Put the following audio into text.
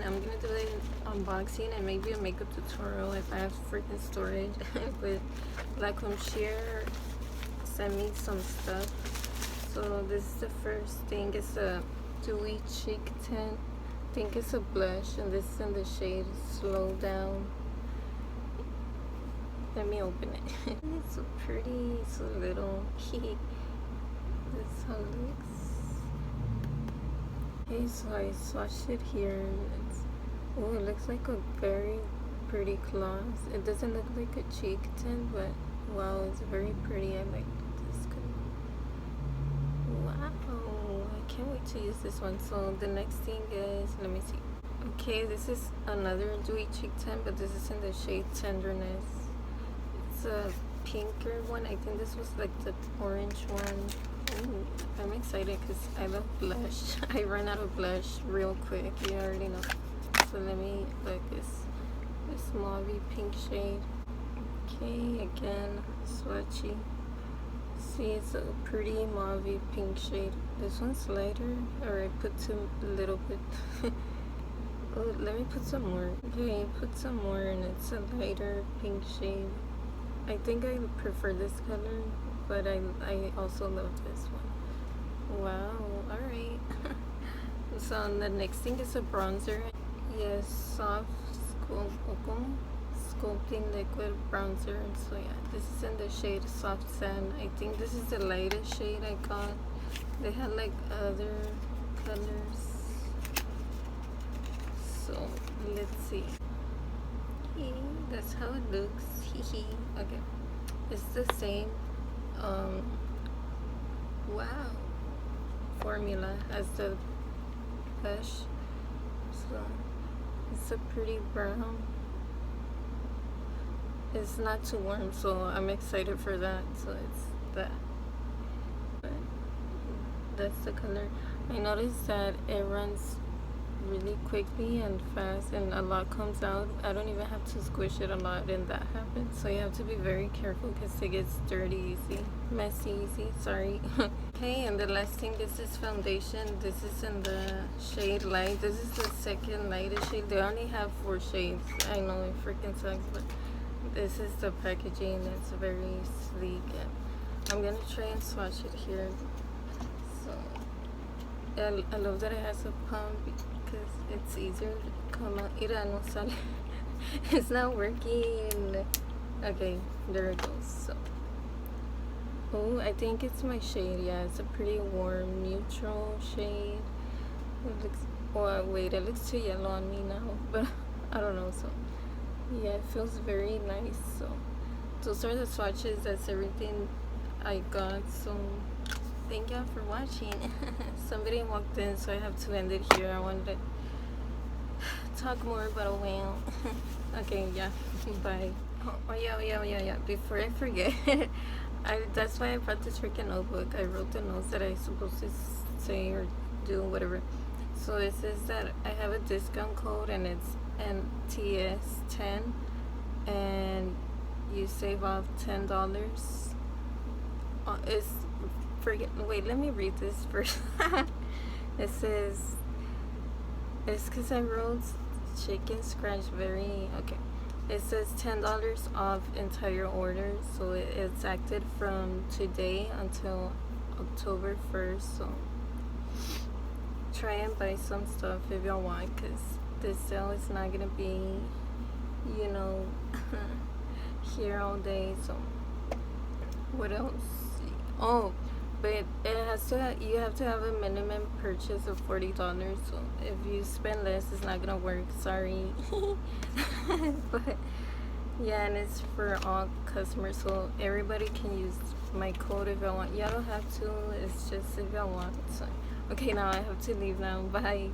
I'm gonna do an unboxing and maybe a makeup tutorial if I have freaking storage. But Lacomchir sent me some stuff. So this is the first thing. It's a Dewy cheek tint. I think it's a blush, and this is in the shade Slow Down. Let me open it. It's so pretty, so little. That's how it looks. Okay, so I swatched it here. Oh, it looks like a very pretty gloss. It doesn't look like a cheek tint, but wow, it's very pretty. I like this color. Wow, I can't wait to use this one. So the next thing is, let me see. Okay, this is another Dewy cheek tint, but this is in the shade Tenderness. It's a pinker one. I think this was like the orange one. Ooh, I'm excited because I love blush. I run out of blush real quick. You already know. So let me look. This mauvey pink shade. Okay, again, swatchy. See, it's a pretty mauvey pink shade. This one's lighter, or I put too little bit. Oh, let me put some more. Okay, put some more, and it's a lighter pink shade. I think I prefer this color, but I also love this one. Wow, alright. So the next thing is a bronzer. Yes, soft sculpting liquid bronzer. So yeah, this is in the shade Soft Sand. I think this is the lightest shade I got. They had like other colors. So let's see. That's how it looks. Okay, it's the same wow formula as the blush. So it's a pretty brown. It's not too warm, so I'm excited for that. So it's that. But that's the color. I noticed that it runs really quickly and fast, and a lot comes out. I don't even have to squish it a lot, and that happens. So you have to be very careful because it gets dirty easy, messy easy, sorry. Okay, and the last thing, this is foundation. This is in the shade Light. This is the second lightest shade. They only have 4 shades. I know it freaking sucks, but this is the packaging. It's very sleek, and I'm gonna try and swatch it here. So I love that it has a pump, because it's easier to come out. No sale. It's not working. Okay, there it goes. So, oh, I think it's my shade. Yeah, it's a pretty warm neutral shade. It looks, oh wait, it looks too yellow on me now, but I don't know. So yeah, it feels very nice. So those are the swatches. That's everything I got. So thank you for watching. Somebody walked in, so I have to end it here. I wanted to talk more, but oh well. Okay, yeah, bye. Oh yeah. Before I forget, that's why I brought this freaking notebook. I wrote the notes that I supposed to say or do, whatever. So it says that I have a discount code, and it's NTS10, and you save off $10. It's wait, let me read this first. It says, it's because I wrote chicken scratch very, okay. It says $10 off entire order, so it's active from today until October 1st. So try and buy some stuff if y'all want, because this sale is not gonna be, you know, here all day. So what else? Oh, but it has to, you have to have a minimum purchase of $40. So if you spend less, it's not gonna work, sorry. But yeah, and it's for all customers, so everybody can use my code if y'all want. Y'all don't have to, it's just if y'all want. So okay, now I have to leave now. Bye.